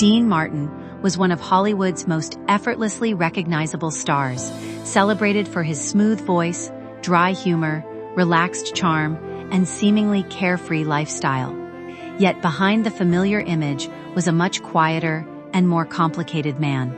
Dean Martin was one of Hollywood's most effortlessly recognizable stars, celebrated for his smooth voice, dry humor, relaxed charm, and seemingly carefree lifestyle. Yet behind the familiar image was a much quieter and more complicated man.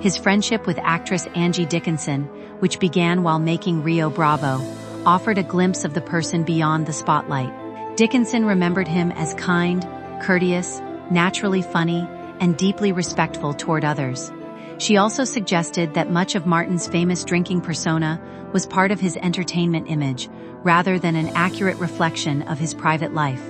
His friendship with actress Angie Dickinson, which began while making Rio Bravo, offered a glimpse of the person beyond the spotlight. Dickinson remembered him as kind, courteous, naturally funny, and deeply respectful toward others. She also suggested that much of Martin's famous drinking persona was part of his entertainment image, rather than an accurate reflection of his private life.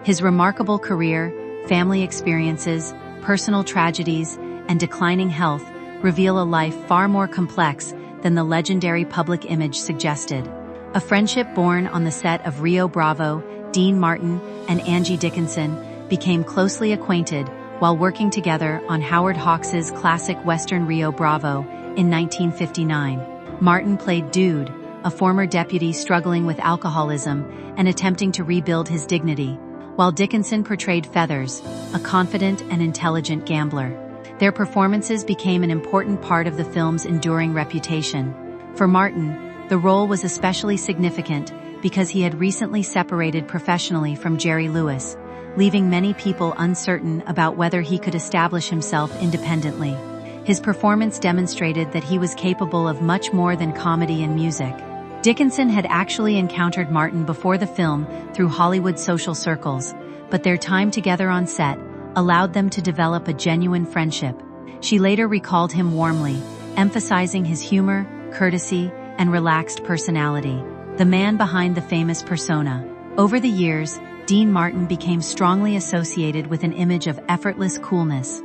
His remarkable career, family experiences, personal tragedies, and declining health reveal a life far more complex than the legendary public image suggested. A friendship born on the set of Rio Bravo, Dean Martin and Angie Dickinson became closely acquainted while working together on Howard Hawks's classic western Rio Bravo in 1959. Martin played Dude, a former deputy struggling with alcoholism and attempting to rebuild his dignity, while Dickinson portrayed Feathers, a confident and intelligent gambler. Their performances became an important part of the film's enduring reputation. For Martin, the role was especially significant because he had recently separated professionally from Jerry Lewis, leaving many people uncertain about whether he could establish himself independently. His performance demonstrated that he was capable of much more than comedy and music. Dickinson had actually encountered Martin before the film through Hollywood social circles, but their time together on set allowed them to develop a genuine friendship. She later recalled him warmly, emphasizing his humor, courtesy, and relaxed personality, the man behind the famous persona. Over the years, Dean Martin became strongly associated with an image of effortless coolness.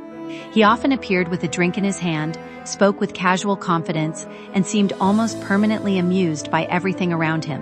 He often appeared with a drink in his hand, spoke with casual confidence, and seemed almost permanently amused by everything around him.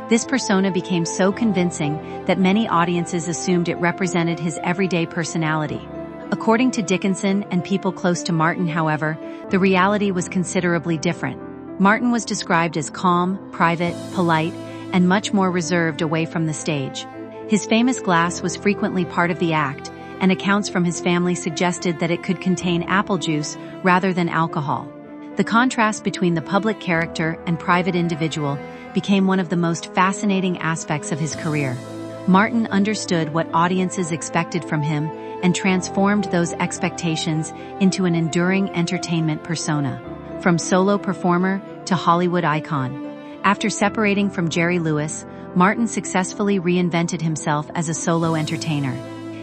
This persona became so convincing that many audiences assumed it represented his everyday personality. According to Dickinson and people close to Martin, however, the reality was considerably different. Martin was described as calm, private, polite, and much more reserved away from the stage. His famous glass was frequently part of the act, and accounts from his family suggested that it could contain apple juice rather than alcohol. The contrast between the public character and private individual became one of the most fascinating aspects of his career. Martin understood what audiences expected from him and transformed those expectations into an enduring entertainment persona. From solo performer to Hollywood icon. After separating from Jerry Lewis, Martin successfully reinvented himself as a solo entertainer.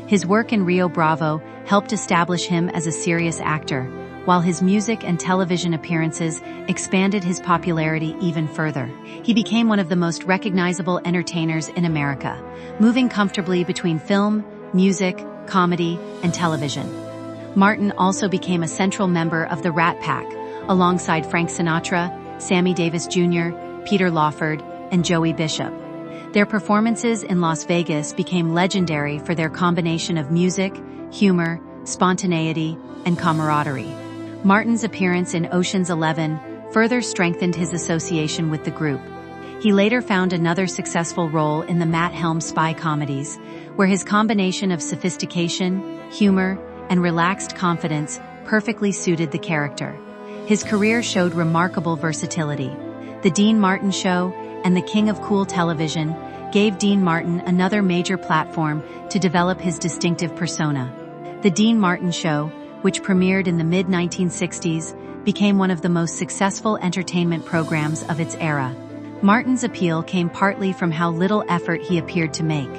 His work in Rio Bravo helped establish him as a serious actor, while his music and television appearances expanded his popularity even further. He became one of the most recognizable entertainers in America, moving comfortably between film, music, comedy, and television. Martin also became a central member of the Rat Pack, alongside Frank Sinatra, Sammy Davis Jr., Peter Lawford, and Joey Bishop. Their performances in Las Vegas became legendary for their combination of music, humor, spontaneity, and camaraderie. Martin's appearance in Ocean's 11 further strengthened his association with the group. He later found another successful role in the Matt Helm spy comedies, where his combination of sophistication, humor, and relaxed confidence perfectly suited the character. His career showed remarkable versatility. The Dean Martin Show and The King of Cool Television gave Dean Martin another major platform to develop his distinctive persona. The Dean Martin Show, which premiered in the mid-1960s, became one of the most successful entertainment programs of its era. Martin's appeal came partly from how little effort he appeared to make.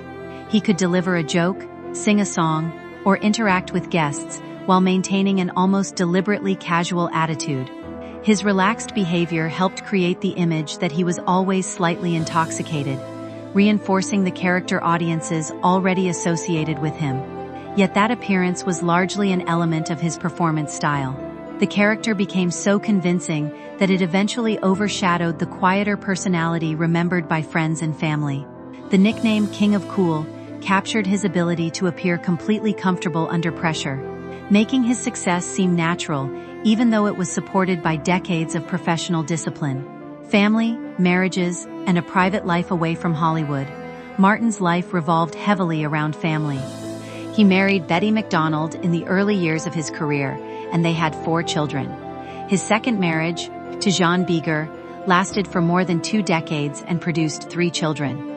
He could deliver a joke, sing a song, or interact with guests while maintaining an almost deliberately casual attitude. His relaxed behavior helped create the image that he was always slightly intoxicated, reinforcing the character audiences already associated with him. Yet that appearance was largely an element of his performance style. The character became so convincing that it eventually overshadowed the quieter personality remembered by friends and family. The nickname King of Cool captured his ability to appear completely comfortable under pressure, making his success seem natural even though it was supported by decades of professional discipline. Family, marriages, and a private life away from Hollywood, Martin's life revolved heavily around family. He married Betty MacDonald in the early years of his career, and they had 4 children. His second marriage, to Jean Bieger, lasted for more than 2 decades and produced 3 children.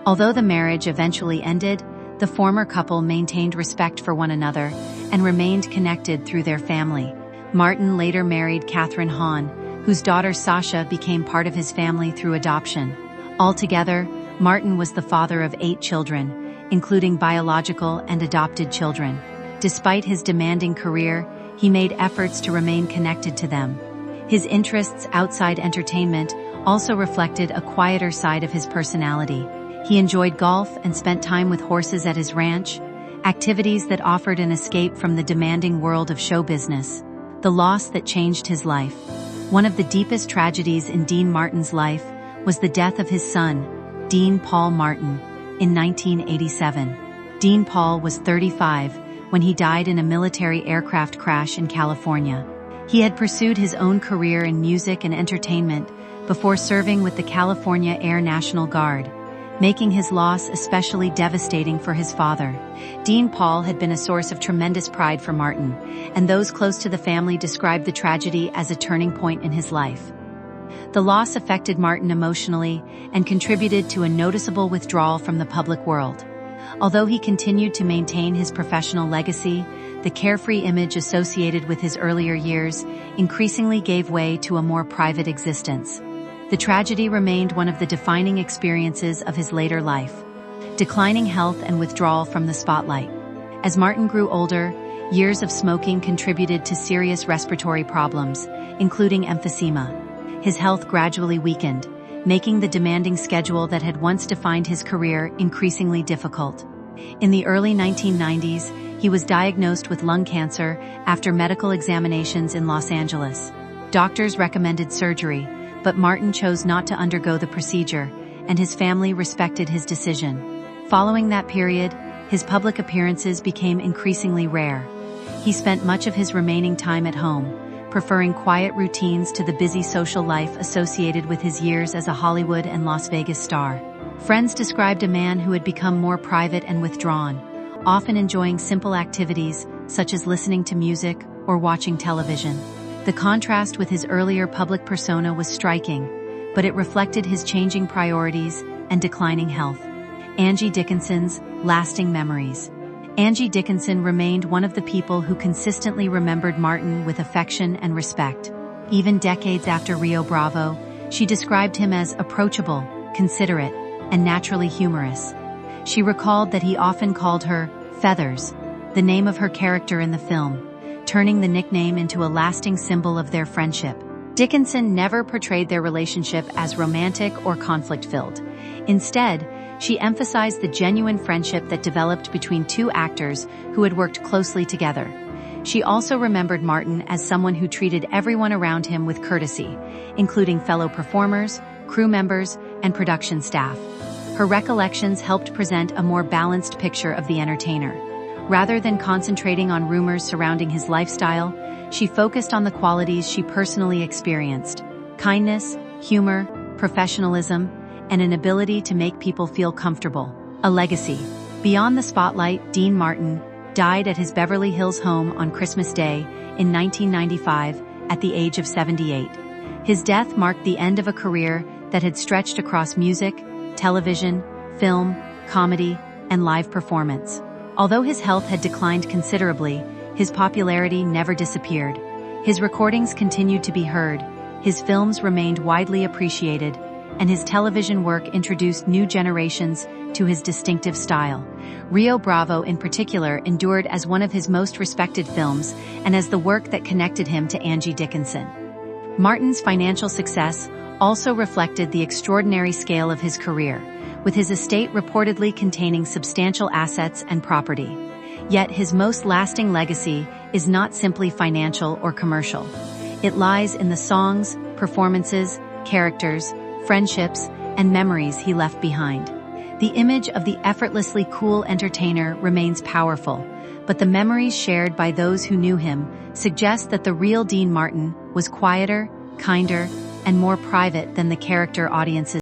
Although the marriage eventually ended, the former couple maintained respect for one another and remained connected through their family. Martin later married Catherine Hahn, whose daughter Sasha became part of his family through adoption. Altogether, Martin was the father of 8 children, including biological and adopted children. Despite his demanding career, he made efforts to remain connected to them. His interests outside entertainment also reflected a quieter side of his personality. He enjoyed golf and spent time with horses at his ranch, activities that offered an escape from the demanding world of show business. The loss that changed his life. One of the deepest tragedies in Dean Martin's life was the death of his son, Dean Paul Martin, in 1987. Dean Paul was 35 when he died in a military aircraft crash in California. He had pursued his own career in music and entertainment before serving with the California Air National Guard, making his loss especially devastating for his father. Dean Paul had been a source of tremendous pride for Martin, and those close to the family described the tragedy as a turning point in his life. The loss affected Martin emotionally and contributed to a noticeable withdrawal from the public world. Although he continued to maintain his professional legacy, the carefree image associated with his earlier years increasingly gave way to a more private existence. The tragedy remained one of the defining experiences of his later life. Declining health and withdrawal from the spotlight. As Martin grew older, years of smoking contributed to serious respiratory problems, including emphysema. His health gradually weakened, making the demanding schedule that had once defined his career increasingly difficult. In the early 1990s, he was diagnosed with lung cancer after medical examinations in Los Angeles. Doctors recommended surgery, but Martin chose not to undergo the procedure, and his family respected his decision. Following that period, his public appearances became increasingly rare. He spent much of his remaining time at home, preferring quiet routines to the busy social life associated with his years as a Hollywood and Las Vegas star. Friends described a man who had become more private and withdrawn, often enjoying simple activities such as listening to music or watching television. The contrast with his earlier public persona was striking, but it reflected his changing priorities and declining health. Angie Dickinson's lasting memories. Angie Dickinson remained one of the people who consistently remembered Martin with affection and respect. Even decades after Rio Bravo, she described him as approachable, considerate, and naturally humorous. She recalled that he often called her Feathers, the name of her character in the film, turning the nickname into a lasting symbol of their friendship. Dickinson never portrayed their relationship as romantic or conflict-filled. Instead, she emphasized the genuine friendship that developed between 2 actors who had worked closely together. She also remembered Martin as someone who treated everyone around him with courtesy, including fellow performers, crew members, and production staff. Her recollections helped present a more balanced picture of the entertainer. Rather than concentrating on rumors surrounding his lifestyle, she focused on the qualities she personally experienced: kindness, humor, professionalism, and an ability to make people feel comfortable. A legacy. Beyond the spotlight, Dean Martin died at his Beverly Hills home on Christmas Day in 1995 at the age of 78. His death marked the end of a career that had stretched across music, television, film, comedy, and live performance. Although his health had declined considerably, his popularity never disappeared. His recordings continued to be heard, his films remained widely appreciated, and his television work introduced new generations to his distinctive style. Rio Bravo in particular endured as one of his most respected films and as the work that connected him to Angie Dickinson. Martin's financial success also reflected the extraordinary scale of his career, with his estate reportedly containing substantial assets and property. Yet his most lasting legacy is not simply financial or commercial. It lies in the songs, performances, characters, friendships, and memories he left behind. The image of the effortlessly cool entertainer remains powerful, but the memories shared by those who knew him suggest that the real Dean Martin was quieter, kinder, and more private than the character audiences